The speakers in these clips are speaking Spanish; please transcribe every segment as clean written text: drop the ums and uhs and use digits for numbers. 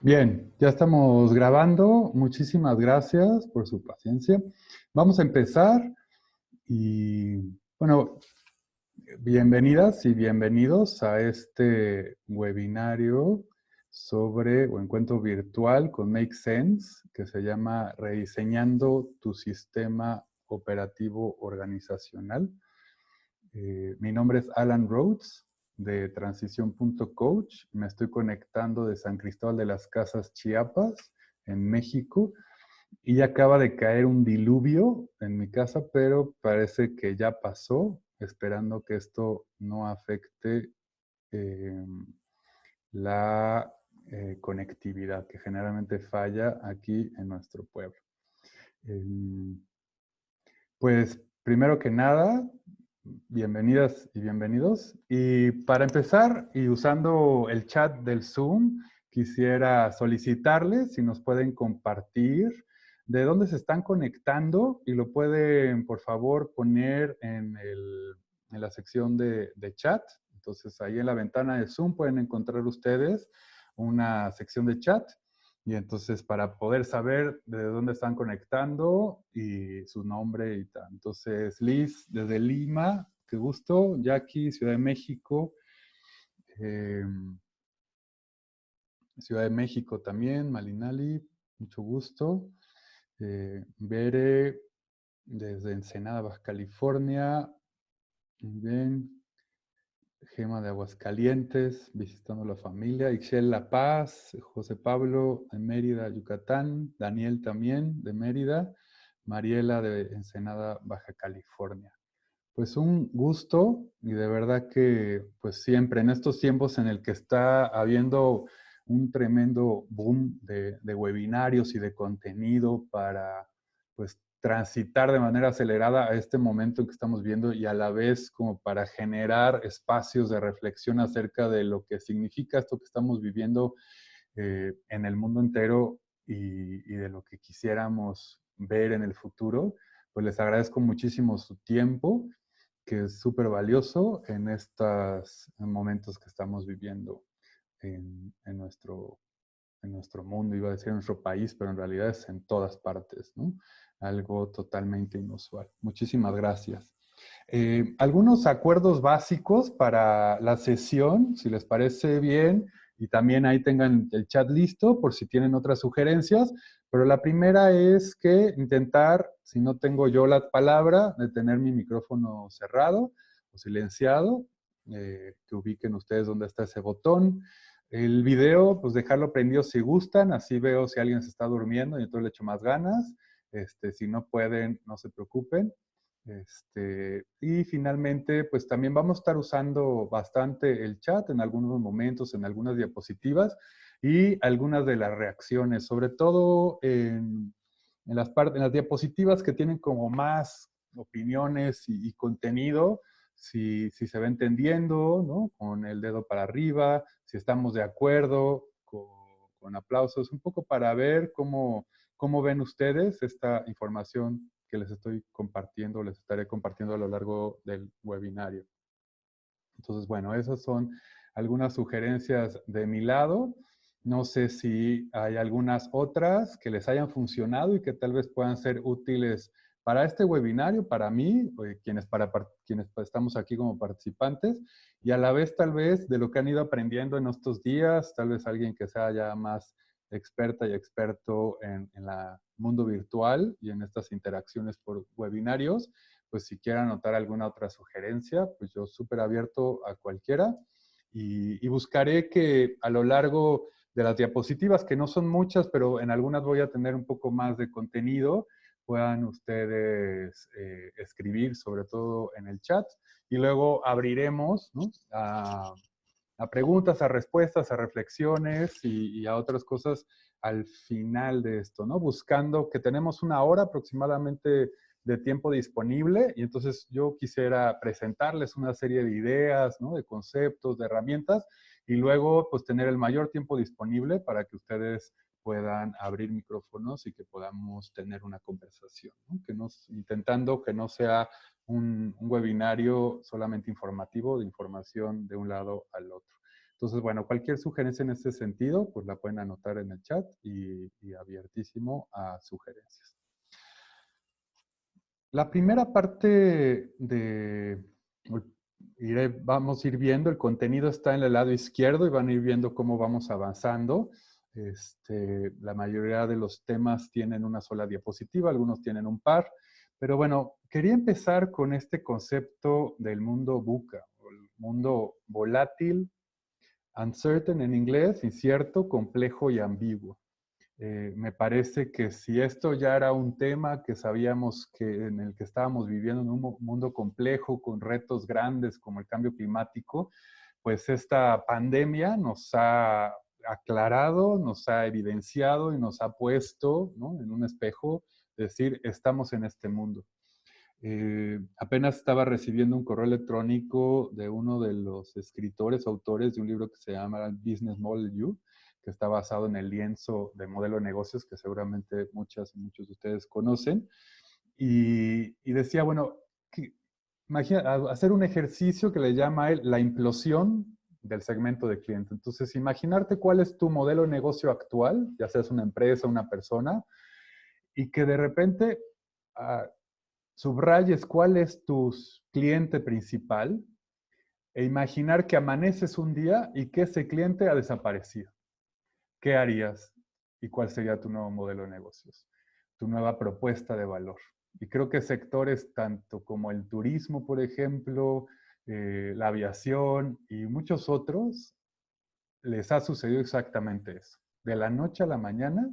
Bien, ya estamos grabando. Muchísimas gracias por su paciencia. Vamos a empezar y, bueno, bienvenidas y bienvenidos a este webinario sobre o encuentro virtual con Make Sense, que se llama Rediseñando tu sistema operativo organizacional. Mi nombre es Alan Rhodes de Transición.coach. Me estoy conectando de San Cristóbal de las Casas, Chiapas, en México. Y ya acaba de caer un diluvio en mi casa, pero parece que ya pasó, esperando que esto no afecte eh, la conectividad, que generalmente falla aquí en nuestro pueblo. Eh, Pues primero que nada, bienvenidas y bienvenidos. Y para empezar, y usando el chat del Zoom, quisiera solicitarles si nos pueden compartir de dónde se están conectando y lo pueden, por favor, poner en la sección de chat. Entonces, ahí en la ventana de Zoom pueden encontrar ustedes una sección de chat y entonces para poder saber de dónde están conectando y su nombre y tal. Entonces, Liz, desde Lima, qué gusto. Jackie, Ciudad de México. eh, Ciudad de México también, Malinali, mucho gusto. Bere, desde Ensenada, Baja California. Muy bien. Gema de Aguascalientes, visitando la familia. Ixchel La Paz, José Pablo de Mérida, Yucatán. Daniel también de Mérida. Mariela de Ensenada, Baja California. Pues un gusto y de verdad que pues siempre en estos tiempos en el que está habiendo un tremendo boom de webinarios y de contenido para pues transitar de manera acelerada a este momento en que estamos viendo y a la vez como para generar espacios de reflexión acerca de lo que significa esto que estamos viviendo en el mundo entero y de lo que quisiéramos ver en el futuro, pues les agradezco muchísimo su tiempo, que es súper valioso en estos momentos que estamos viviendo en nuestro mundo, iba a decir en nuestro país, pero en realidad es en todas partes, ¿no? Algo totalmente inusual. Muchísimas gracias. Algunos acuerdos básicos para la sesión, si les parece bien, y también ahí tengan el chat listo por si tienen otras sugerencias, pero la primera es que intentar, si no tengo yo la palabra, de tener mi micrófono cerrado o silenciado, que ubiquen ustedes dónde está ese botón. El video, pues dejarlo prendido si gustan, así veo si alguien se está durmiendo y entonces le echo más ganas. Si no pueden, no se preocupen. Y finalmente, pues también vamos a estar usando bastante el chat en algunos momentos, en algunas diapositivas y algunas de las reacciones, sobre todo en las diapositivas que tienen como más opiniones y contenido, si se va entendiendo, ¿no? Con el dedo para arriba, si estamos de acuerdo, con aplausos, un poco para ver cómo ven ustedes esta información que les estoy compartiendo, les estaré compartiendo a lo largo del webinario. Entonces, bueno, esas son algunas sugerencias de mi lado. No sé si hay algunas otras que les hayan funcionado y que tal vez puedan ser útiles para este webinario, para mí, quienes estamos aquí como participantes, y a la vez tal vez de lo que han ido aprendiendo en estos días, tal vez alguien que sea ya más experta y experto en el mundo virtual y en estas interacciones por webinarios, pues si quieren anotar alguna otra sugerencia, pues yo súper abierto a cualquiera y buscaré que a lo largo de las diapositivas, que no son muchas, pero en algunas voy a tener un poco más de contenido, puedan ustedes escribir, sobre todo en el chat, y luego abriremos, ¿no? a preguntas, a respuestas, a reflexiones y a otras cosas al final de esto, ¿no? Buscando que tenemos una hora aproximadamente de tiempo disponible y entonces yo quisiera presentarles una serie de ideas, ¿no? De conceptos, de herramientas y luego pues tener el mayor tiempo disponible para que ustedes puedan abrir micrófonos y que podamos tener una conversación, ¿no? Intentando que no sea un webinario solamente informativo, de información de un lado al otro. Entonces, bueno, cualquier sugerencia en ese sentido, pues la pueden anotar en el chat y abiertísimo a sugerencias. La primera parte vamos a ir viendo, el contenido está en el lado izquierdo y van a ir viendo cómo vamos avanzando. La mayoría de los temas tienen una sola diapositiva, algunos tienen un par, pero bueno, quería empezar con este concepto del mundo VUCA, el mundo volátil, uncertain en inglés, incierto, complejo y ambiguo. Me parece que si esto ya era un tema que sabíamos que en el que estábamos viviendo en un mundo complejo, con retos grandes como el cambio climático, pues esta pandemia nos ha aclarado, nos ha evidenciado y nos ha puesto, ¿no?, en un espejo, decir, estamos en este mundo. Apenas estaba recibiendo un correo electrónico de uno de los escritores, autores de un libro que se llama Business Model You, que está basado en el lienzo de modelo de negocios que seguramente muchos de ustedes conocen. Y decía, bueno, imagina, hacer un ejercicio que le llama a él la implosión del segmento de cliente. Entonces, imaginarte cuál es tu modelo de negocio actual, ya seas una empresa, una persona, y que de repente subrayes cuál es tu cliente principal e imaginar que amaneces un día y que ese cliente ha desaparecido. ¿Qué harías? ¿Y cuál sería tu nuevo modelo de negocios? Tu nueva propuesta de valor. Y creo que sectores tanto como el turismo, por ejemplo, la aviación y muchos otros, les ha sucedido exactamente eso. De la noche a la mañana,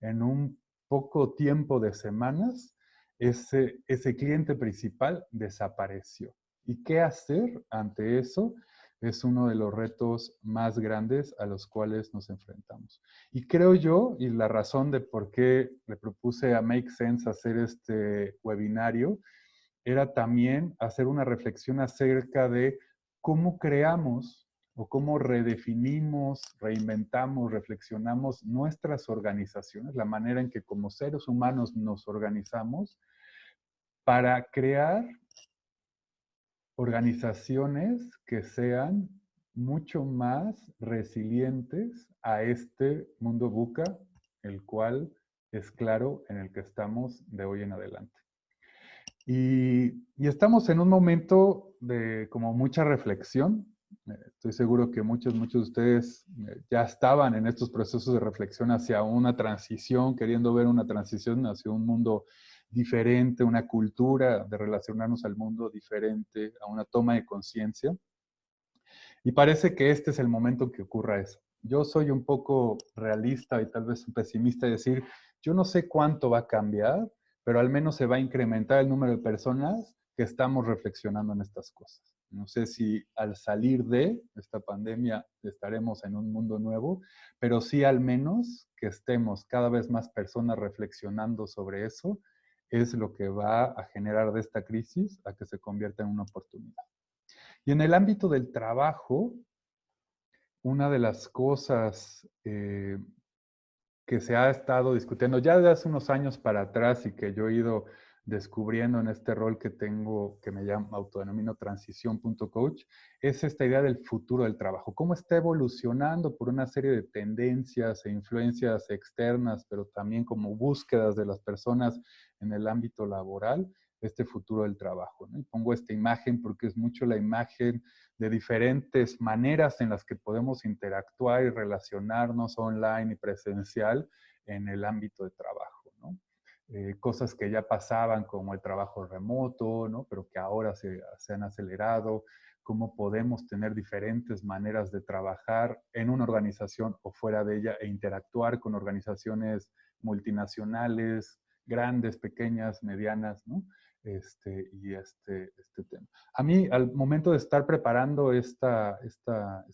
en un poco tiempo de semanas, ese cliente principal desapareció. ¿Y qué hacer ante eso? Es uno de los retos más grandes a los cuales nos enfrentamos. Y creo yo, y la razón de por qué le propuse a Make Sense hacer este webinario, era también hacer una reflexión acerca de cómo creamos o cómo redefinimos, reinventamos, reflexionamos nuestras organizaciones, la manera en que como seres humanos nos organizamos para crear organizaciones que sean mucho más resilientes a este mundo VUCA, el cual es claro en el que estamos de hoy en adelante. Y estamos en un momento de como mucha reflexión. Estoy seguro que muchos de ustedes ya estaban en estos procesos de reflexión hacia una transición, queriendo ver una transición hacia un mundo diferente, una cultura de relacionarnos al mundo diferente, a una toma de conciencia. Y parece que este es el momento en que ocurra eso. Yo soy un poco realista y tal vez pesimista y decir, yo no sé cuánto va a cambiar, pero al menos se va a incrementar el número de personas que estamos reflexionando en estas cosas. No sé si al salir de esta pandemia estaremos en un mundo nuevo, pero sí al menos que estemos cada vez más personas reflexionando sobre eso, es lo que va a generar de esta crisis a que se convierta en una oportunidad. Y en el ámbito del trabajo, una de las cosas que se ha estado discutiendo ya desde hace unos años para atrás y que yo he ido descubriendo en este rol que tengo, que me llamo, autodenomino transición.coach, es esta idea del futuro del trabajo. Cómo está evolucionando por una serie de tendencias e influencias externas, pero también como búsquedas de las personas en el ámbito laboral, este futuro del trabajo, ¿no? Y pongo esta imagen porque es mucho la imagen de diferentes maneras en las que podemos interactuar y relacionarnos online y presencial en el ámbito de trabajo, ¿no? Cosas que ya pasaban como el trabajo remoto, ¿no?, pero que ahora se han acelerado, cómo podemos tener diferentes maneras de trabajar en una organización o fuera de ella e interactuar con organizaciones multinacionales, grandes, pequeñas, medianas, ¿no? Este tema. A mí, al momento de estar preparando este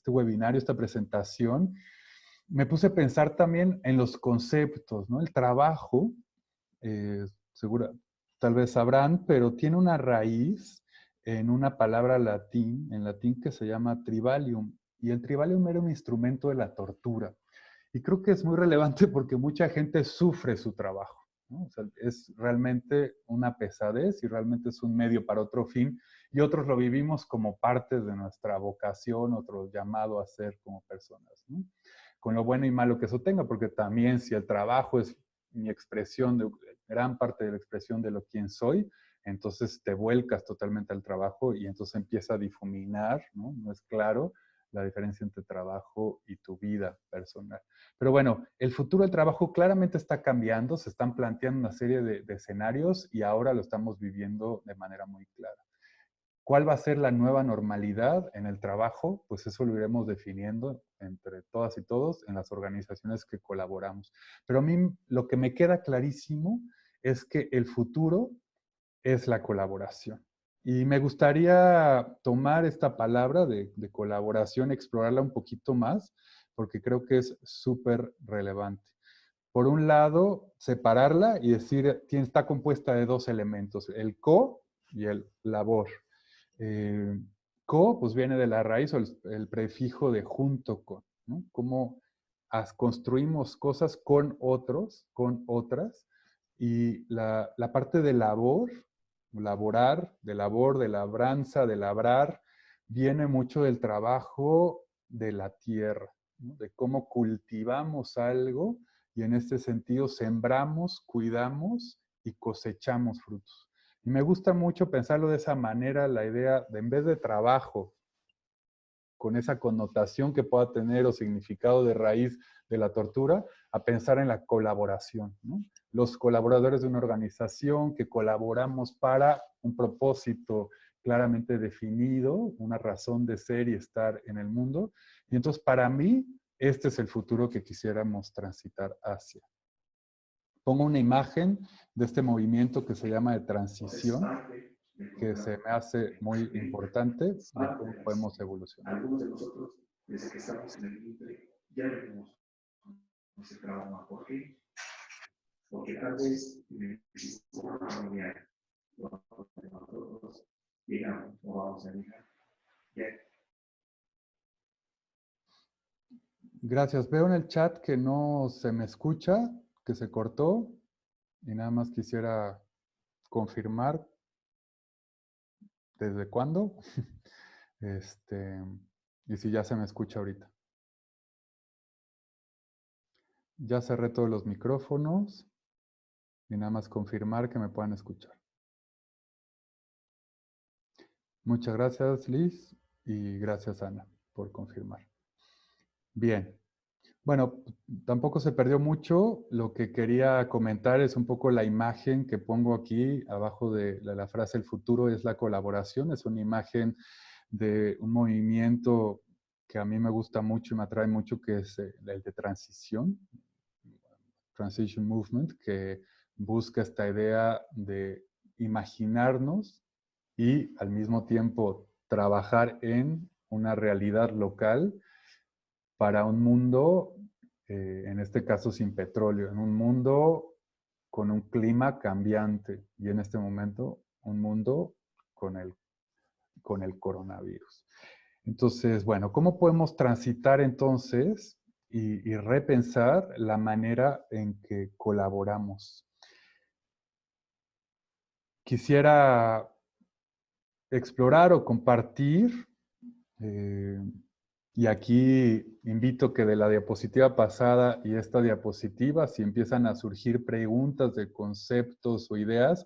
webinario, esta presentación, me puse a pensar también en los conceptos, ¿no? El trabajo, seguro, tal vez sabrán, pero tiene una raíz en una palabra en latín que se llama tribalium. Y el tribalium era un instrumento de la tortura. Y creo que es muy relevante porque mucha gente sufre su trabajo. ¿no? O sea, es realmente una pesadez y realmente es un medio para otro fin, y otros lo vivimos como parte de nuestra vocación, otro llamado a ser como personas, ¿no? Con lo bueno y malo que eso tenga, porque también si el trabajo es mi expresión, de gran parte de la expresión de lo quien soy, entonces te vuelcas totalmente al trabajo y entonces empieza a difuminar, ¿no? No es claro la diferencia entre trabajo y tu vida personal. Pero bueno, el futuro del trabajo claramente está cambiando, se están planteando una serie de escenarios y ahora lo estamos viviendo de manera muy clara. ¿Cuál va a ser la nueva normalidad en el trabajo? Pues eso lo iremos definiendo entre todas y todos en las organizaciones que colaboramos. Pero a mí lo que me queda clarísimo es que el futuro es la colaboración. Y me gustaría tomar esta palabra de colaboración, explorarla un poquito más, porque creo que es súper relevante. Por un lado, separarla y decir, está compuesta de dos elementos, el co y el labor. Eh, Co, pues viene de la raíz o el prefijo de junto con, ¿no? Cómo construimos cosas con otros, con otras, y la parte de labor, laborar, de labor, de labranza, de labrar, viene mucho del trabajo de la tierra, ¿no? De cómo cultivamos algo y en este sentido sembramos, cuidamos y cosechamos frutos. Y me gusta mucho pensarlo de esa manera, la idea de en vez de trabajo, con esa connotación que pueda tener o significado de raíz de la tortura, a pensar en la colaboración, ¿no? Los colaboradores de una organización que colaboramos para un propósito claramente definido, una razón de ser y estar en el mundo. Y entonces, para mí, este es el futuro que quisiéramos transitar hacia. Pongo una imagen de este movimiento que se llama de transición, que se me hace muy importante de cómo podemos evolucionar. Algunos de nosotros, desde que estamos en el vientre, ya venimos con ese trauma. ¿Por qué? Porque tal vez en el sistema familiar, nosotros llegamos o vamos a llegar. Ya. Gracias. Veo en el chat que no se me escucha, que se cortó, y nada más quisiera confirmar desde cuándo. Este, y si ya se me escucha ahorita. Ya cerré todos los micrófonos y nada más confirmar que me puedan escuchar. Muchas gracias, Liz, y gracias, Ana, por confirmar. Bien. Bueno, tampoco se perdió mucho. Lo que quería comentar es un poco la imagen que pongo aquí abajo de la frase "el futuro es la colaboración". Es una imagen de un movimiento que a mí me gusta mucho y me atrae mucho, que es el de transición, Transition Movement, que busca esta idea de imaginarnos y al mismo tiempo trabajar en una realidad local para un mundo, en este caso sin petróleo, en un mundo con un clima cambiante y en este momento un mundo con el coronavirus. Entonces, bueno, ¿cómo podemos transitar entonces y repensar la manera en que colaboramos? Quisiera explorar o compartir, eh, y aquí invito que de la diapositiva pasada y esta diapositiva, si empiezan a surgir preguntas de conceptos o ideas,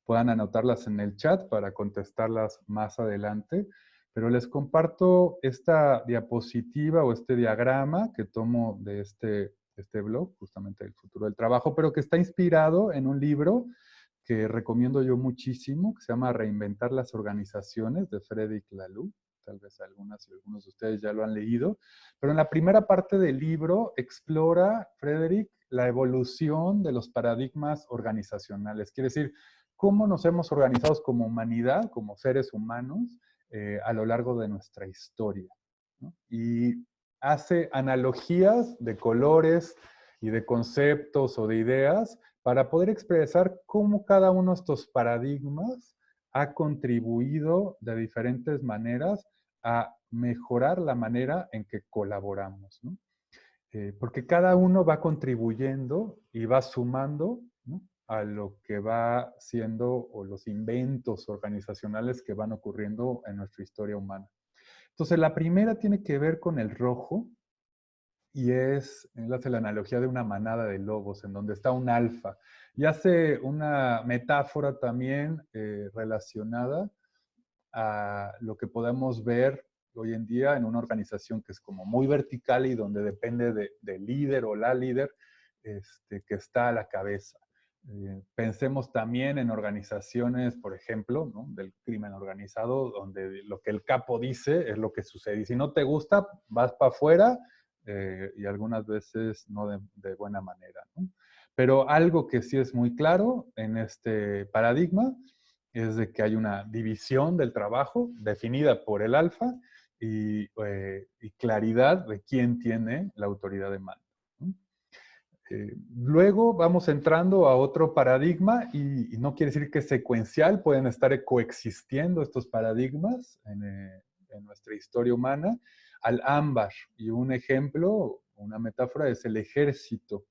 puedan anotarlas en el chat para contestarlas más adelante. Pero les comparto esta diapositiva o este diagrama que tomo de este blog, justamente El futuro del trabajo, pero que está inspirado en un libro que recomiendo yo muchísimo, que se llama Reinventar las organizaciones, de Frédéric Laloux. Tal vez algunas y algunos de ustedes ya lo han leído. Pero en la primera parte del libro explora, Frédéric, la evolución de los paradigmas organizacionales. Quiere decir, cómo nos hemos organizado como humanidad, como seres humanos, a lo largo de nuestra historia, ¿no? Y hace analogías de colores y de conceptos o de ideas para poder expresar cómo cada uno de estos paradigmas ha contribuido de diferentes maneras a mejorar la manera en que colaboramos, ¿no? Porque cada uno va contribuyendo y va sumando, ¿no? a lo que va siendo o los inventos organizacionales que van ocurriendo en nuestra historia humana. Entonces, la primera tiene que ver con el rojo y él hace la analogía de una manada de lobos en donde está un alfa y hace una metáfora también relacionada a lo que podemos ver hoy en día en una organización que es como muy vertical y donde depende del líder o la líder que está a la cabeza. Pensemos también en organizaciones, por ejemplo, ¿no?, del crimen organizado, donde lo que el capo dice es lo que sucede. Y si no te gusta, vas para afuera y algunas veces no de buena manera, ¿no? Pero algo que sí es muy claro en este paradigma es de que hay una división del trabajo definida por el alfa y claridad de quién tiene la autoridad de mando, ¿no? Luego vamos entrando a otro paradigma y no quiere decir que es secuencial, pueden estar coexistiendo estos paradigmas en nuestra historia humana, al ámbar. Y un ejemplo, una metáfora es el ejército.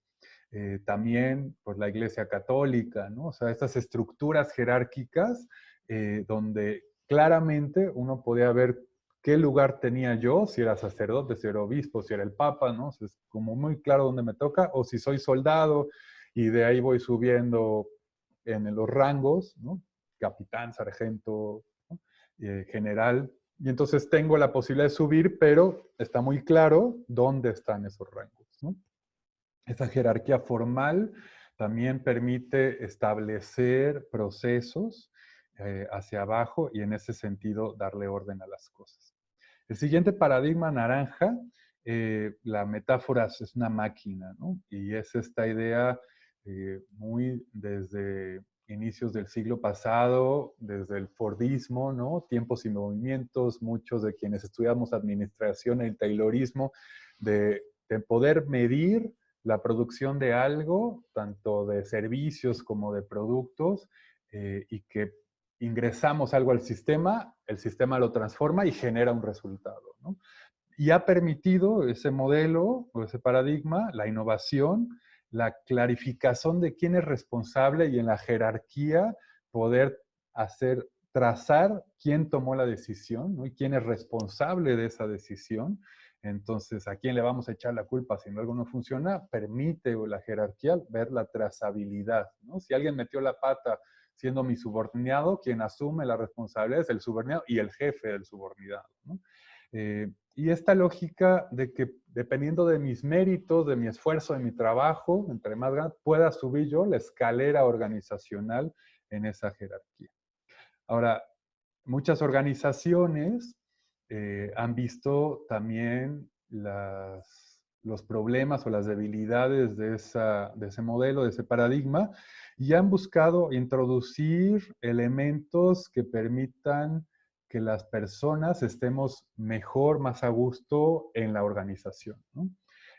También pues, la Iglesia Católica, ¿no? O sea, estas estructuras jerárquicas donde claramente uno podía ver qué lugar tenía yo, si era sacerdote, si era obispo, si era el papa, ¿no? O sea, es como muy claro dónde me toca, o si soy soldado y de ahí voy subiendo en los rangos, ¿no? Capitán, sargento, ¿no? General, y entonces tengo la posibilidad de subir, pero está muy claro dónde están esos rangos, ¿no? Esa jerarquía formal también permite establecer procesos hacia abajo y en ese sentido darle orden a las cosas. El siguiente paradigma naranja, la metáfora es una máquina, ¿no? Y es esta idea muy desde inicios del siglo pasado, desde el Fordismo, ¿no? Tiempos y movimientos, muchos de quienes estudiamos administración, el Taylorismo, de poder medir la producción de algo, tanto de servicios como de productos, y que ingresamos algo al sistema, el sistema lo transforma y genera un resultado, ¿no? Y ha permitido ese modelo o ese paradigma, la innovación, la clarificación de quién es responsable y en la jerarquía poder trazar quién tomó la decisión, ¿no? Y quién es responsable de esa decisión. Entonces, ¿a quién le vamos a echar la culpa si algo no funciona? Permite la jerarquía ver la trazabilidad, ¿no? Si alguien metió la pata siendo mi subordinado, quien asume la responsabilidad es el subordinado y el jefe del subordinado, ¿no? Y esta lógica de que dependiendo de mis méritos, de mi esfuerzo, de mi trabajo, entre más grande, pueda subir yo la escalera organizacional en esa jerarquía. Ahora, muchas organizaciones han visto también los problemas o las debilidades de ese modelo, de ese paradigma, y han buscado introducir elementos que permitan que las personas estemos mejor, más a gusto en la organización, ¿no?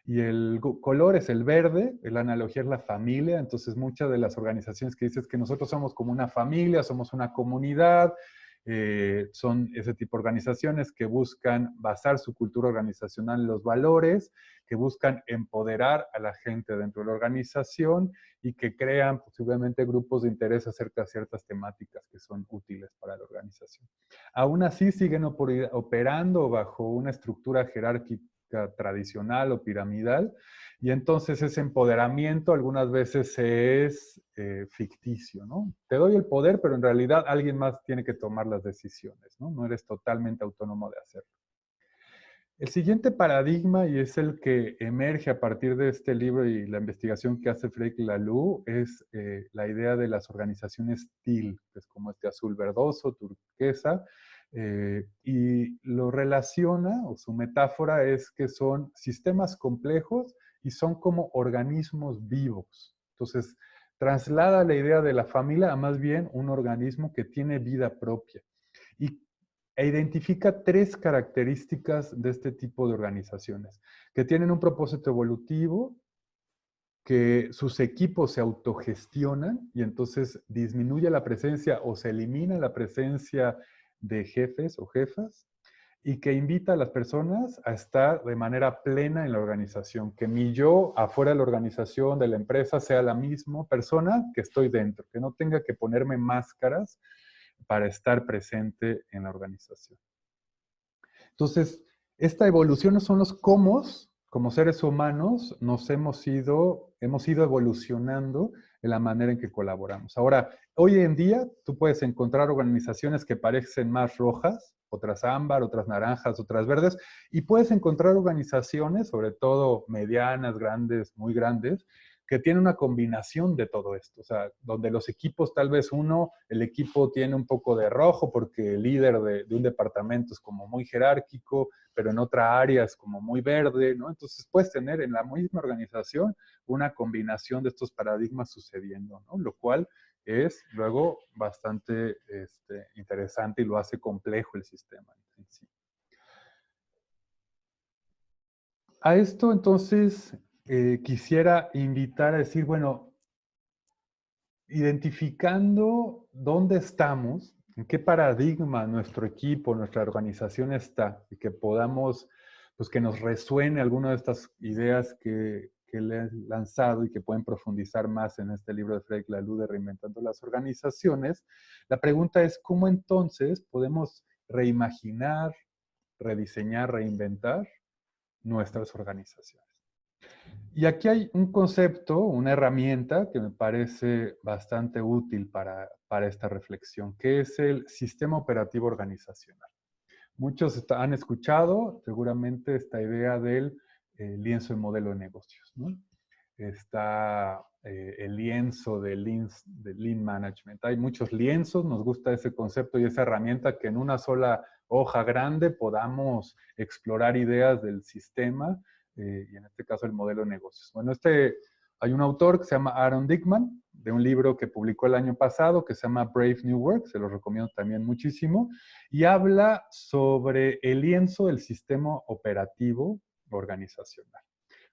Y el color es el verde, la analogía es la familia, entonces muchas de las organizaciones que dices que nosotros somos como una familia, somos una comunidad, son ese tipo de organizaciones que buscan basar su cultura organizacional en los valores, que buscan empoderar a la gente dentro de la organización y que crean posiblemente grupos de interés acerca de ciertas temáticas que son útiles para la organización. Aún así siguen operando bajo una estructura jerárquica tradicional o piramidal, y entonces ese empoderamiento algunas veces es ficticio, ¿no? Te doy el poder, pero en realidad alguien más tiene que tomar las decisiones, ¿no? No eres totalmente autónomo de hacerlo. El siguiente paradigma, y es el que emerge a partir de este libro y la investigación que hace Frederic Laloux, es la idea de las organizaciones TIL, que es como este azul verdoso, turquesa, y lo relaciona, o su metáfora es que son sistemas complejos y son como organismos vivos. Entonces, traslada la idea de la familia a más bien un organismo que tiene vida propia. Y identifica tres características de este tipo de organizaciones, que tienen un propósito evolutivo, que sus equipos se autogestionan y entonces disminuye la presencia o se elimina la presencia de jefes o jefas, y que invita a las personas a estar de manera plena en la organización, que mi yo afuera de la organización, de la empresa, sea la misma persona que estoy dentro, que no tenga que ponerme máscaras para estar presente en la organización. Entonces, esta evolución son los cómo, como seres humanos, nos hemos ido evolucionando en la manera en que colaboramos. Ahora, hoy en día, tú puedes encontrar organizaciones que parecen más rojas, otras ámbar, otras naranjas, otras verdes, y puedes encontrar organizaciones, sobre todo medianas, grandes, muy grandes, que tienen una combinación de todo esto. O sea, donde los equipos, tal vez el equipo tiene un poco de rojo porque el líder de un departamento es como muy jerárquico, pero en otra área es como muy verde, ¿no? Entonces puedes tener en la misma organización una combinación de estos paradigmas sucediendo, ¿no? Lo cual es luego bastante interesante y lo hace complejo el sistema en sí. A esto entonces quisiera invitar a decir, bueno, identificando dónde estamos, en qué paradigma nuestro equipo, nuestra organización está, y que podamos, pues que nos resuene alguna de estas ideas que le he lanzado y que pueden profundizar más en este libro de Frédéric Laloux de Reinventando las Organizaciones, la pregunta es cómo entonces podemos reimaginar, rediseñar, reinventar nuestras organizaciones. Y aquí hay un concepto, una herramienta que me parece bastante útil para esta reflexión, que es el sistema operativo organizacional. Muchos han escuchado seguramente esta idea del lienzo de modelo de negocios, ¿no? Está el lienzo de Lean Management. Hay muchos lienzos, nos gusta ese concepto y esa herramienta que en una sola hoja grande podamos explorar ideas del sistema y en este caso el modelo de negocios. Bueno, hay un autor que se llama Aaron Dickman, de un libro que publicó el año pasado que se llama Brave New Work, se lo recomiendo también muchísimo, y habla sobre el lienzo del sistema operativo organizacional.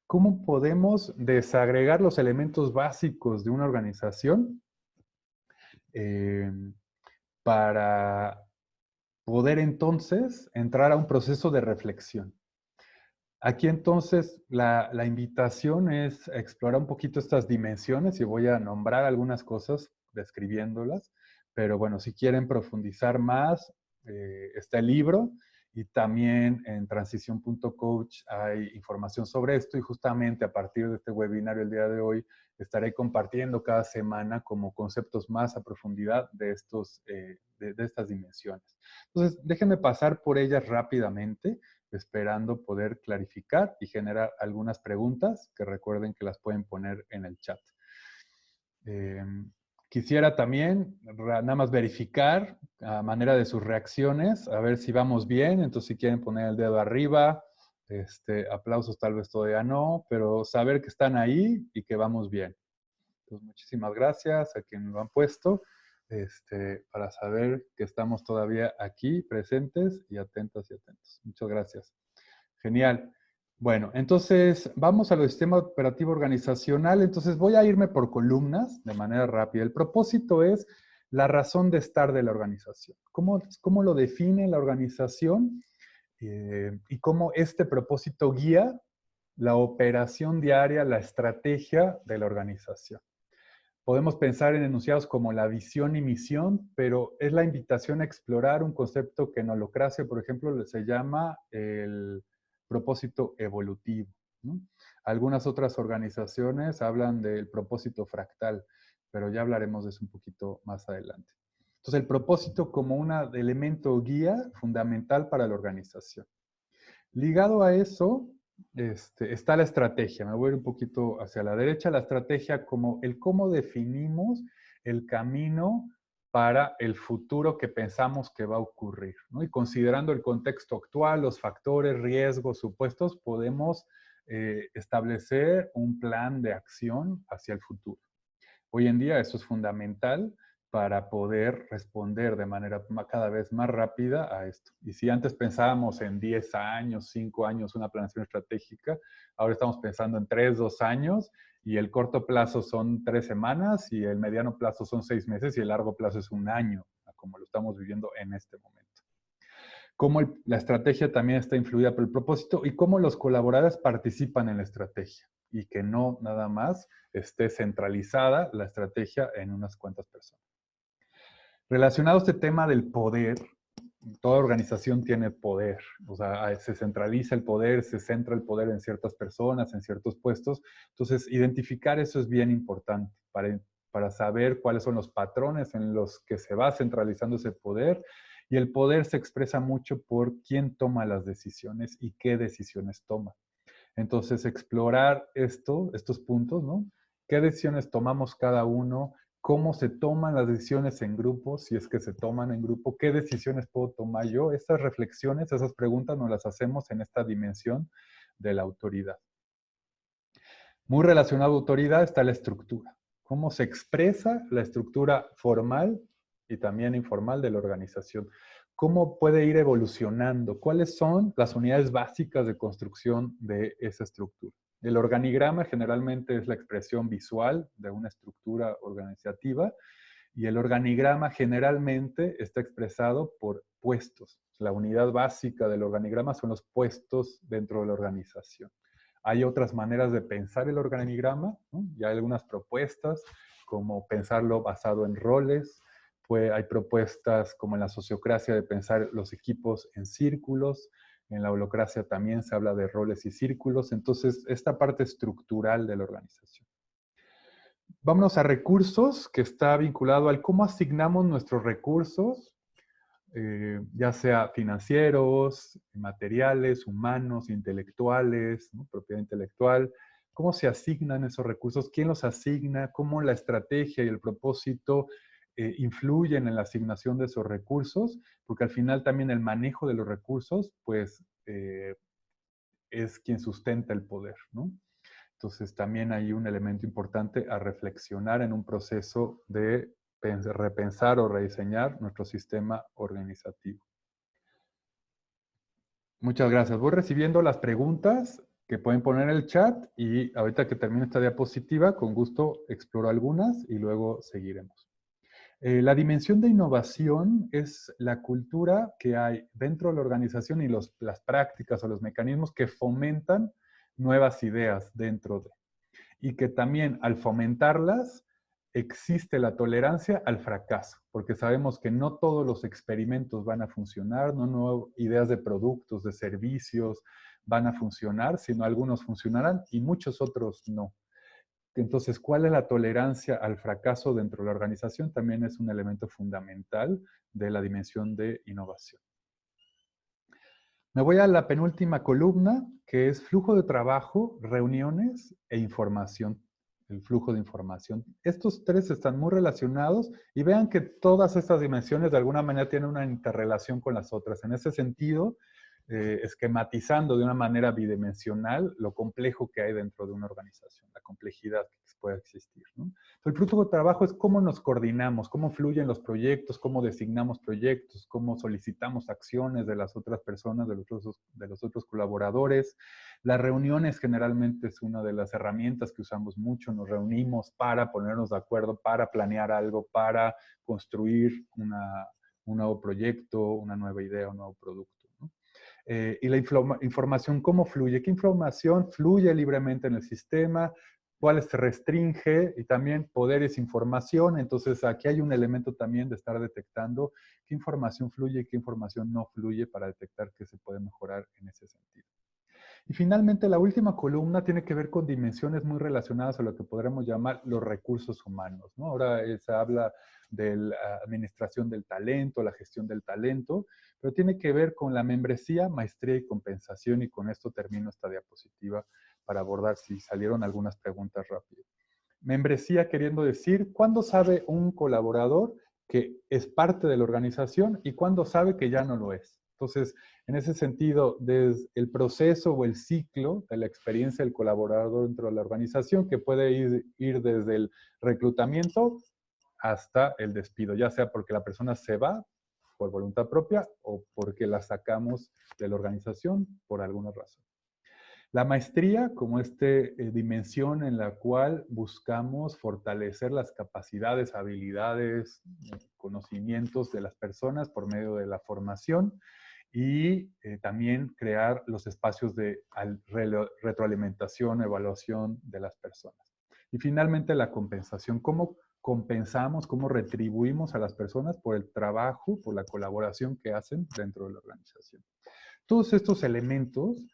¿Cómo podemos desagregar los elementos básicos de una organización eh, para poder entonces entrar a un proceso de reflexión? Aquí entonces la invitación es explorar un poquito estas dimensiones y voy a nombrar algunas cosas describiéndolas, pero bueno, si quieren profundizar más, está el libro y también en transición.coach hay información sobre esto y justamente a partir de este webinario el día de hoy estaré compartiendo cada semana como conceptos más a profundidad de estas dimensiones. Entonces, déjenme pasar por ellas rápidamente esperando poder clarificar y generar algunas preguntas que recuerden que las pueden poner en el chat. Quisiera también nada más verificar a manera de sus reacciones, a ver si vamos bien. Entonces, si quieren poner el dedo arriba, aplausos tal vez todavía no, pero saber que están ahí y que vamos bien. Entonces, muchísimas gracias a quienes lo han puesto, para saber que estamos todavía aquí presentes y atentas y atentos. Muchas gracias. Genial. Bueno, entonces vamos a los sistemas operativo organizacional. Entonces voy a irme por columnas de manera rápida. El propósito es la razón de estar de la organización. ¿Cómo lo define la organización? Y cómo este propósito guía la operación diaria, la estrategia de la organización. Podemos pensar en enunciados como la visión y misión, pero es la invitación a explorar un concepto que en holacracia, por ejemplo, se llama el propósito evolutivo, ¿no? Algunas otras organizaciones hablan del propósito fractal, pero ya hablaremos de eso un poquito más adelante. Entonces, el propósito como un elemento guía fundamental para la organización. Ligado a eso, está la estrategia. Me voy a ir un poquito hacia la derecha. La estrategia como el cómo definimos el camino para el futuro que pensamos que va a ocurrir, ¿no? Y considerando el contexto actual, los factores, riesgos, supuestos, podemos establecer un plan de acción hacia el futuro. Hoy en día eso es fundamental para poder responder de manera cada vez más rápida a esto. Y si antes pensábamos en 10 años, 5 años, una planeación estratégica, ahora estamos pensando en 3, 2 años, y el corto plazo son 3 semanas, y el mediano plazo son 6 meses, y el largo plazo es un año, como lo estamos viviendo en este momento. cómo la estrategia también está influida por el propósito y cómo los colaboradores participan en la estrategia y que no nada más esté centralizada la estrategia en unas cuantas personas. Relacionado a este tema del poder, toda organización tiene poder, o sea, se centraliza el poder, se centra el poder en ciertas personas, en ciertos puestos. Entonces, identificar eso es bien importante para saber cuáles son los patrones en los que se va centralizando ese poder. Y el poder se expresa mucho por quién toma las decisiones y qué decisiones toma. Entonces, explorar estos puntos, ¿no? ¿Qué decisiones tomamos cada uno? ¿Cómo se toman las decisiones en grupo? Si es que se toman en grupo, ¿qué decisiones puedo tomar yo? Estas reflexiones, esas preguntas nos las hacemos en esta dimensión de la autoridad. Muy relacionado a autoridad está la estructura. ¿Cómo se expresa la estructura formal y también informal de la organización? ¿Cómo puede ir evolucionando? ¿Cuáles son las unidades básicas de construcción de esa estructura? El organigrama generalmente es la expresión visual de una estructura organizativa y el organigrama generalmente está expresado por puestos. La unidad básica del organigrama son los puestos dentro de la organización. Hay otras maneras de pensar el organigrama, ¿no? Y hay algunas propuestas, como pensarlo basado en roles. Pues hay propuestas como en la sociocracia de pensar los equipos en círculos. En la holocracia también se habla de roles y círculos. Entonces, esta parte estructural de la organización. Vámonos a recursos, que está vinculado al cómo asignamos nuestros recursos, ya sea financieros, materiales, humanos, intelectuales, ¿no? Propiedad intelectual. ¿Cómo se asignan esos recursos? ¿Quién los asigna? ¿Cómo la estrategia y el propósito influyen en la asignación de esos recursos? Porque al final también el manejo de los recursos, pues, es quien sustenta el poder, ¿no? Entonces también hay un elemento importante a reflexionar en un proceso de repensar o rediseñar nuestro sistema organizativo. Muchas gracias. Voy recibiendo las preguntas que pueden poner en el chat y ahorita que termine esta diapositiva, con gusto exploro algunas y luego seguiremos. La dimensión de innovación es la cultura que hay dentro de la organización y las prácticas o los mecanismos que fomentan nuevas ideas dentro de. Y que también al fomentarlas existe la tolerancia al fracaso, porque sabemos que no todos los experimentos van a funcionar, no ideas de productos, de servicios van a funcionar, sino algunos funcionarán y muchos otros no. Entonces, ¿cuál es la tolerancia al fracaso dentro de la organización? También es un elemento fundamental de la dimensión de innovación. Me voy a la penúltima columna, que es flujo de trabajo, reuniones e información. El flujo de información. Estos tres están muy relacionados y vean que todas estas dimensiones de alguna manera tienen una interrelación con las otras. En ese sentido, esquematizando de una manera bidimensional lo complejo que hay dentro de una organización, la complejidad que puede existir, ¿no? El flujo de trabajo es cómo nos coordinamos, cómo fluyen los proyectos, cómo designamos proyectos, cómo solicitamos acciones de las otras personas, de los otros colaboradores. Las reuniones generalmente es una de las herramientas que usamos mucho. Nos reunimos para ponernos de acuerdo, para planear algo, para construir un nuevo proyecto, una nueva idea, un nuevo producto, ¿no? Y la información, ¿cómo fluye? ¿Qué información fluye libremente en el sistema? ¿Cuál se restringe? Y también poder es información. Entonces, aquí hay un elemento también de estar detectando qué información fluye y qué información no fluye para detectar qué se puede mejorar en ese sentido. Y finalmente, la última columna tiene que ver con dimensiones muy relacionadas a lo que podremos llamar los recursos humanos, ¿no? Ahora se habla de la administración del talento, la gestión del talento, pero tiene que ver con la membresía, maestría y compensación, y con esto termino esta diapositiva para abordar si salieron algunas preguntas rápidas. Membresía queriendo decir, ¿cuándo sabe un colaborador que es parte de la organización y cuándo sabe que ya no lo es? Entonces, en ese sentido, desde el proceso o el ciclo de la experiencia del colaborador dentro de la organización, que puede ir desde el reclutamiento hasta el despido, ya sea porque la persona se va por voluntad propia o porque la sacamos de la organización por alguna razón. La maestría como dimensión en la cual buscamos fortalecer las capacidades, habilidades, conocimientos de las personas por medio de la formación. y también crear los espacios de retroalimentación, evaluación de las personas. Y finalmente la compensación, cómo compensamos, cómo retribuimos a las personas por el trabajo, por la colaboración que hacen dentro de la organización. Todos estos elementos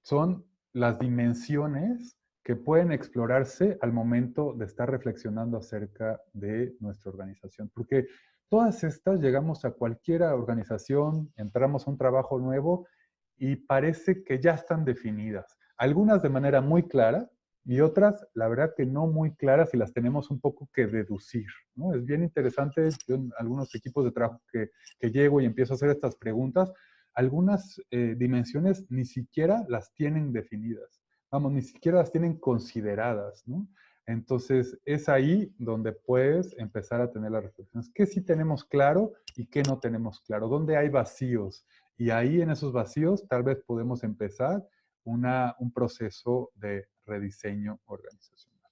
son las dimensiones que pueden explorarse al momento de estar reflexionando acerca de nuestra organización. Porque todas estas llegamos a cualquier organización, entramos a un trabajo nuevo y parece que ya están definidas. Algunas de manera muy clara y otras, la verdad que no muy claras y las tenemos un poco que deducir, ¿no? Es bien interesante, yo en algunos equipos de trabajo que llego y empiezo a hacer estas preguntas, algunas dimensiones ni siquiera las tienen definidas, vamos, ni siquiera las tienen consideradas, ¿no? Entonces, es ahí donde puedes empezar a tener las reflexiones. ¿Qué sí tenemos claro y qué no tenemos claro? ¿Dónde hay vacíos? Y ahí en esos vacíos tal vez podemos empezar un proceso de rediseño organizacional.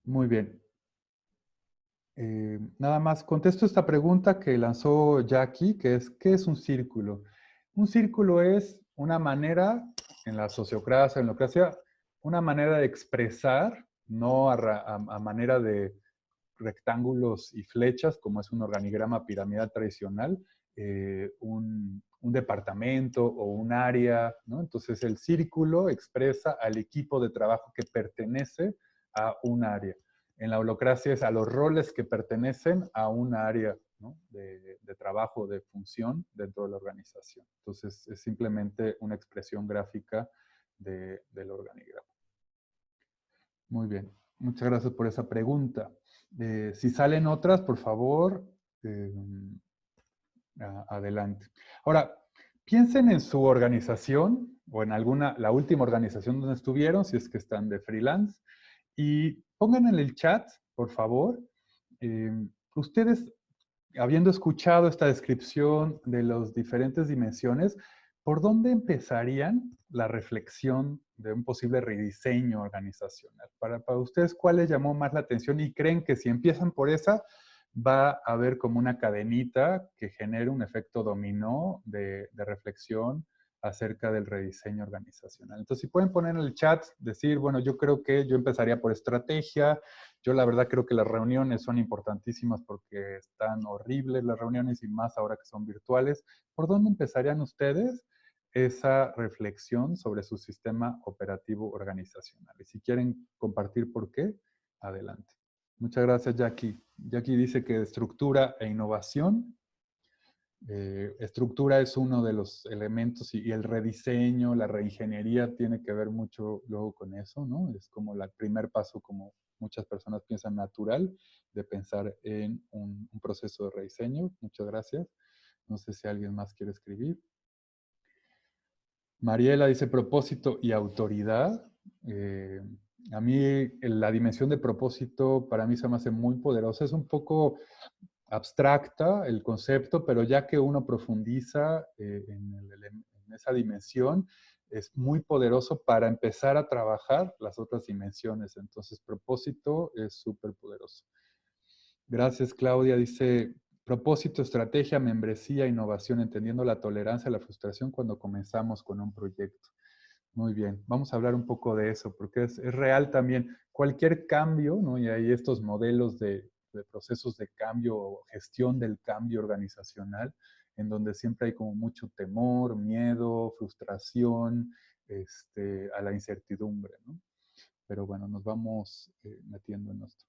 Muy bien. Nada más contesto esta pregunta que lanzó Jackie, que es, ¿qué es un círculo? Un círculo es una manera, en la sociocracia, en la democracia, una manera de expresar, no a manera de rectángulos y flechas, como es un organigrama piramidal tradicional, un departamento o un área, ¿no? Entonces el círculo expresa al equipo de trabajo que pertenece a un área. En la holacracia es a los roles que pertenecen a un área, ¿no? de trabajo, de función dentro de la organización. Entonces es simplemente una expresión gráfica del organigrama. Muy bien, muchas gracias por esa pregunta. Si salen otras, por favor, adelante. Ahora, piensen en su organización o en la última organización donde estuvieron, si es que están de freelance, y pongan en el chat, por favor, ustedes, habiendo escuchado esta descripción de las diferentes dimensiones, ¿por dónde empezarían la reflexión de un posible rediseño organizacional? Para ustedes, ¿cuál les llamó más la atención? Y creen que si empiezan por esa, va a haber como una cadenita que genere un efecto dominó de reflexión acerca del rediseño organizacional. Entonces, si pueden poner en el chat, decir, bueno, yo creo que yo empezaría por estrategia. Yo la verdad creo que las reuniones son importantísimas porque están horribles las reuniones y más ahora que son virtuales. ¿Por dónde empezarían ustedes esa reflexión sobre su sistema operativo organizacional? Y si quieren compartir por qué, adelante. Muchas gracias, Jackie. Jackie dice que estructura e innovación. Estructura es uno de los elementos y el rediseño, la reingeniería tiene que ver mucho luego con eso, ¿no? Es como el primer paso, como muchas personas piensan natural, de pensar en un proceso de rediseño. Muchas gracias. No sé si alguien más quiere escribir. Mariela dice propósito y autoridad. A mí la dimensión de propósito para mí se me hace muy poderosa. Es un poco abstracta el concepto, pero ya que uno profundiza en esa dimensión, es muy poderoso para empezar a trabajar las otras dimensiones. Entonces, propósito es súper poderoso. Gracias, Claudia. Dice, propósito, estrategia, membresía, innovación, entendiendo la tolerancia a la frustración cuando comenzamos con un proyecto. Muy bien, vamos a hablar un poco de eso, porque es real también. Cualquier cambio, ¿no? Y hay estos modelos de procesos de cambio o gestión del cambio organizacional, en donde siempre hay como mucho temor, miedo, frustración, a la incertidumbre, ¿no? Pero bueno, nos vamos metiendo en esto.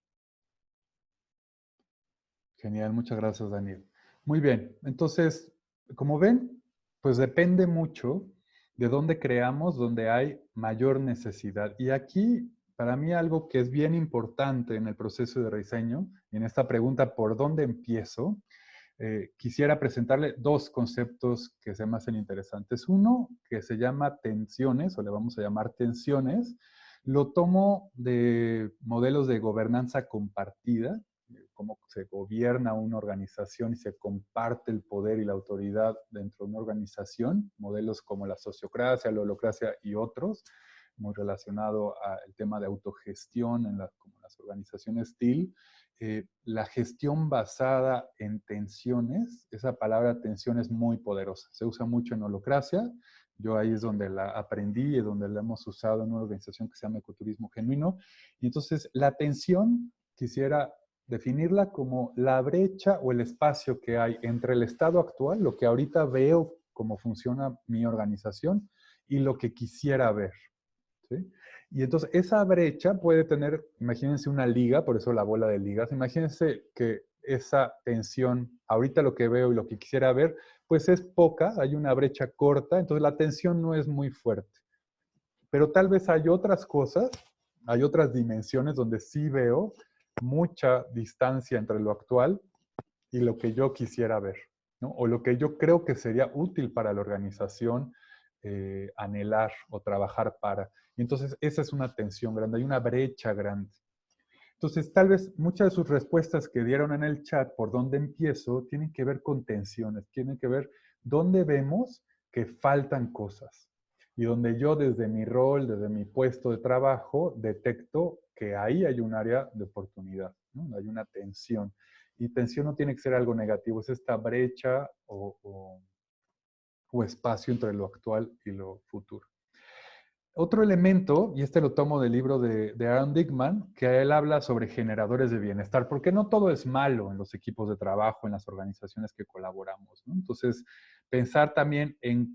Genial, muchas gracias, Daniel. Muy bien, entonces, como ven, pues depende mucho de dónde creamos, donde hay mayor necesidad. Y aquí, para mí, algo que es bien importante en el proceso de rediseño, en esta pregunta, ¿por dónde empiezo? Quisiera presentarle dos conceptos que se me hacen interesantes. Uno, que se llama tensiones, o le vamos a llamar tensiones. Lo tomo de modelos de gobernanza compartida, cómo se gobierna una organización y se comparte el poder y la autoridad dentro de una organización, modelos como la sociocracia, la holocracia y otros. muy relacionado al tema de autogestión como las organizaciones TIL. La gestión basada en tensiones, esa palabra tensión es muy poderosa, se usa mucho en holacracia. Yo ahí es donde la aprendí y donde la hemos usado en una organización que se llama Ecoturismo Genuino. Y entonces la tensión quisiera definirla como la brecha o el espacio que hay entre el estado actual, lo que ahorita veo cómo funciona mi organización, y lo que quisiera ver. ¿Sí? Y entonces esa brecha puede tener, imagínense una liga, por eso la bola de ligas, imagínense que esa tensión, ahorita lo que veo y lo que quisiera ver, pues es poca, hay una brecha corta, entonces la tensión no es muy fuerte. Pero tal vez hay otras cosas, hay otras dimensiones donde sí veo mucha distancia entre lo actual y lo que yo quisiera ver, ¿no? O lo que yo creo que sería útil para la organización anhelar o trabajar para. Y entonces esa es una tensión grande, hay una brecha grande. Entonces, tal vez muchas de sus respuestas que dieron en el chat, por dónde empiezo, tienen que ver con tensiones, tienen que ver dónde vemos que faltan cosas. Y donde yo desde mi rol, desde mi puesto de trabajo, detecto que ahí hay un área de oportunidad, ¿no? Hay una tensión. Y tensión no tiene que ser algo negativo, es esta brecha o espacio entre lo actual y lo futuro. Otro elemento, y este lo tomo del libro de Aaron Dickman, que él habla sobre generadores de bienestar, porque no todo es malo en los equipos de trabajo, en las organizaciones que colaboramos, ¿no? Entonces, pensar también eh,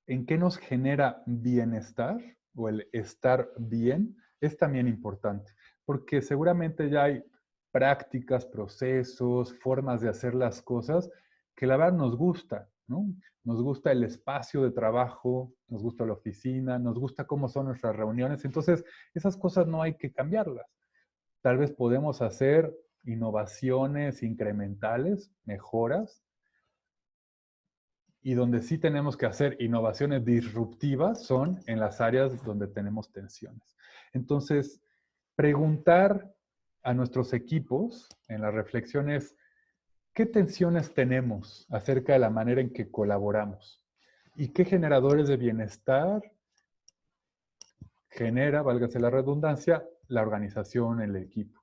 en qué nos genera bienestar o el estar bien es también importante, porque seguramente ya hay prácticas, procesos, formas de hacer las cosas que la verdad nos gusta, ¿no? Nos gusta el espacio de trabajo, nos gusta la oficina, nos gusta cómo son nuestras reuniones, entonces esas cosas no hay que cambiarlas. Tal vez podemos hacer innovaciones incrementales, mejoras, y donde sí tenemos que hacer innovaciones disruptivas son en las áreas donde tenemos tensiones. Entonces, preguntar a nuestros equipos en las reflexiones, ¿qué tensiones tenemos acerca de la manera en que colaboramos? ¿Y qué generadores de bienestar genera, válgase la redundancia, la organización, el equipo?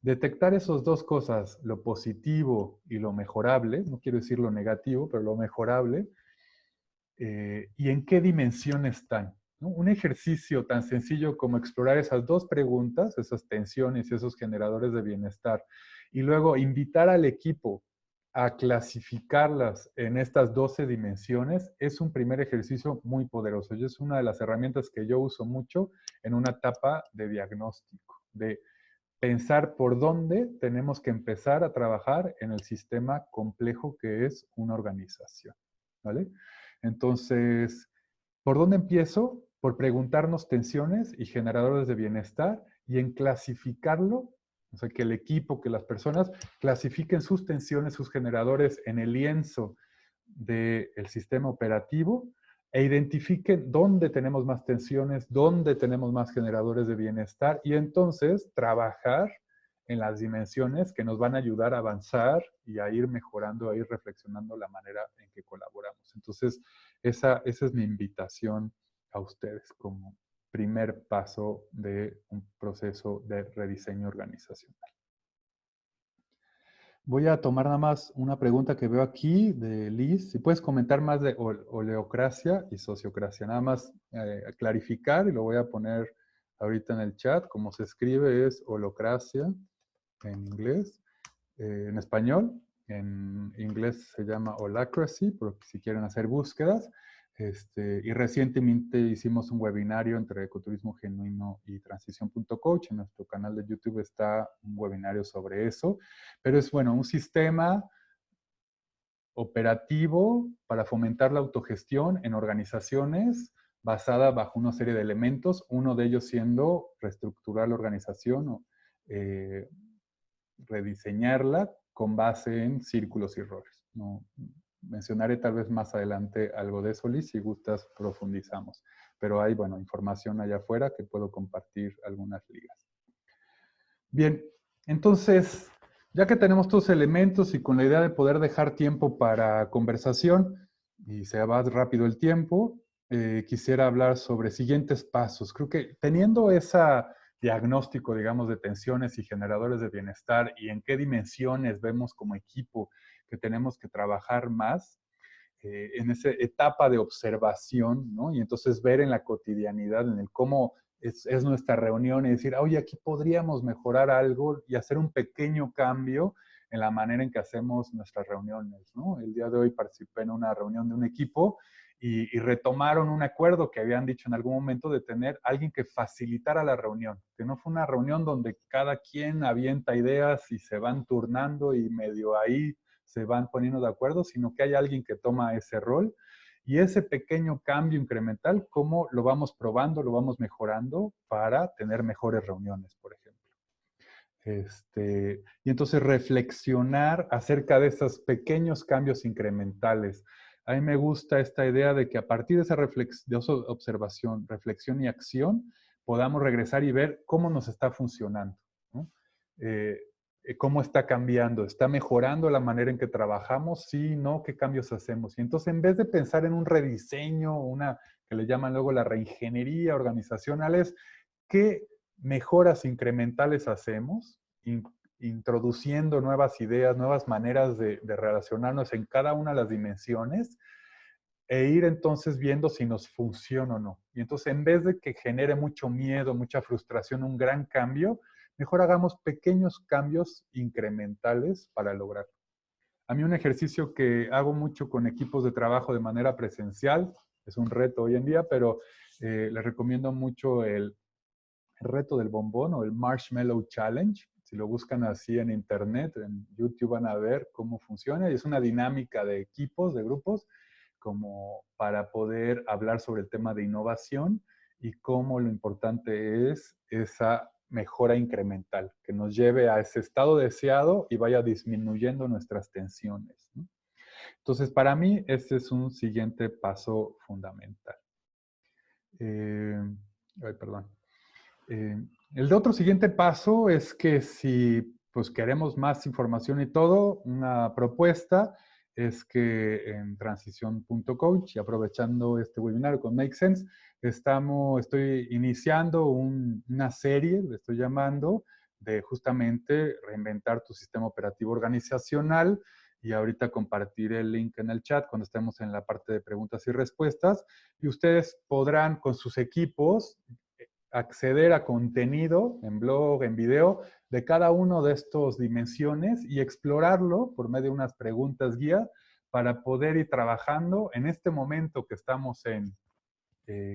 Detectar esas dos cosas, lo positivo y lo mejorable, no quiero decir lo negativo, pero lo mejorable, y en qué dimensión están, ¿no? Un ejercicio tan sencillo como explorar esas dos preguntas, esas tensiones y esos generadores de bienestar, y luego invitar al equipo a clasificarlas en estas 12 dimensiones, es un primer ejercicio muy poderoso. Y es una de las herramientas que yo uso mucho en una etapa de diagnóstico, de pensar por dónde tenemos que empezar a trabajar en el sistema complejo que es una organización, ¿vale? Entonces, ¿por dónde empiezo? Por preguntarnos tensiones y generadores de bienestar y en clasificarlo, o sea, que el equipo, que las personas clasifiquen sus tensiones, sus generadores en el lienzo del sistema operativo e identifiquen dónde tenemos más tensiones, dónde tenemos más generadores de bienestar y entonces trabajar en las dimensiones que nos van a ayudar a avanzar y a ir mejorando, a ir reflexionando la manera en que colaboramos. Entonces, esa es mi invitación a ustedes como primer paso de un proceso de rediseño organizacional. Voy a tomar nada más una pregunta que veo aquí de Liz. Si puedes comentar más de oleocracia y sociocracia. Nada más clarificar y lo voy a poner ahorita en el chat. Como se escribe es holocracia en inglés. En español, en inglés se llama holacracy, porque si quieren hacer búsquedas. Y recientemente hicimos un webinario entre Ecoturismo Genuino y Transición.coach. En nuestro canal de YouTube está un webinario sobre eso. Pero es, bueno, un sistema operativo para fomentar la autogestión en organizaciones basada bajo una serie de elementos, uno de ellos siendo reestructurar la organización o rediseñarla con base en círculos y roles. No, mencionaré tal vez más adelante algo de eso, Liz, si gustas profundizamos. Pero hay, bueno, información allá afuera que puedo compartir algunas ligas. Bien, entonces, ya que tenemos estos elementos y con la idea de poder dejar tiempo para conversación, y se va rápido el tiempo, quisiera hablar sobre siguientes pasos. Creo que teniendo ese diagnóstico, digamos, de tensiones y generadores de bienestar y en qué dimensiones vemos como equipo que tenemos que trabajar más, en esa etapa de observación, ¿no? Y entonces ver en la cotidianidad, en el cómo es nuestra reunión y decir, oye, aquí podríamos mejorar algo y hacer un pequeño cambio en la manera en que hacemos nuestras reuniones, ¿no? El día de hoy participé en una reunión de un equipo y retomaron un acuerdo que habían dicho en algún momento de tener alguien que facilitara la reunión, que no fue una reunión donde cada quien avienta ideas y se van turnando y medio ahí se van poniendo de acuerdo, sino que hay alguien que toma ese rol y ese pequeño cambio incremental, cómo lo vamos probando, lo vamos mejorando para tener mejores reuniones, por ejemplo. Y entonces reflexionar acerca de esos pequeños cambios incrementales. A mí me gusta esta idea de que a partir de esa observación, reflexión y acción, podamos regresar y ver cómo nos está funcionando, ¿no? Cómo está cambiando, está mejorando la manera en que trabajamos, sí, no, qué cambios hacemos. Y entonces en vez de pensar en un rediseño, una que le llaman luego la reingeniería organizacional, es qué mejoras incrementales hacemos, introduciendo nuevas ideas, nuevas maneras de relacionarnos en cada una de las dimensiones e ir entonces viendo si nos funciona o no. Y entonces en vez de que genere mucho miedo, mucha frustración, un gran cambio, mejor hagamos pequeños cambios incrementales para lograrlo. A mí un ejercicio que hago mucho con equipos de trabajo de manera presencial, es un reto hoy en día, pero les recomiendo mucho el reto del bombón o el Marshmallow Challenge. Si lo buscan así en internet, en YouTube van a ver cómo funciona. Y es una dinámica de equipos, de grupos, como para poder hablar sobre el tema de innovación y cómo lo importante es esa mejora incremental, que nos lleve a ese estado deseado y vaya disminuyendo nuestras tensiones, ¿no? Entonces, para mí, ese es un siguiente paso fundamental. Ay, perdón. El otro siguiente paso es que si pues queremos más información y todo, una propuesta es que en transición.coach, y aprovechando este webinar con Make Sense, estoy iniciando una serie, le estoy llamando, de justamente reinventar tu sistema operativo organizacional, y ahorita compartiré el link en el chat cuando estemos en la parte de preguntas y respuestas, y ustedes podrán con sus equipos acceder a contenido en blog, en video, de cada uno de estos dimensiones y explorarlo por medio de unas preguntas guía para poder ir trabajando en este momento que estamos en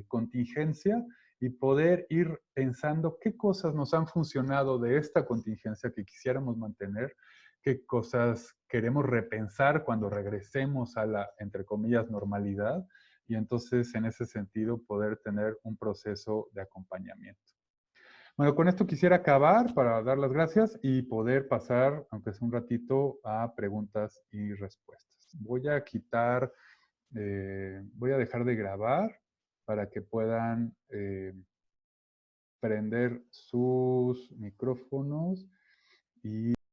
contingencia y poder ir pensando qué cosas nos han funcionado de esta contingencia que quisiéramos mantener, qué cosas queremos repensar cuando regresemos a la, entre comillas, normalidad, y entonces en ese sentido poder tener un proceso de acompañamiento. Bueno, con esto quisiera acabar para dar las gracias y poder pasar, aunque sea un ratito, a preguntas y respuestas. Voy a quitar, voy a dejar de grabar para que puedan prender sus micrófonos y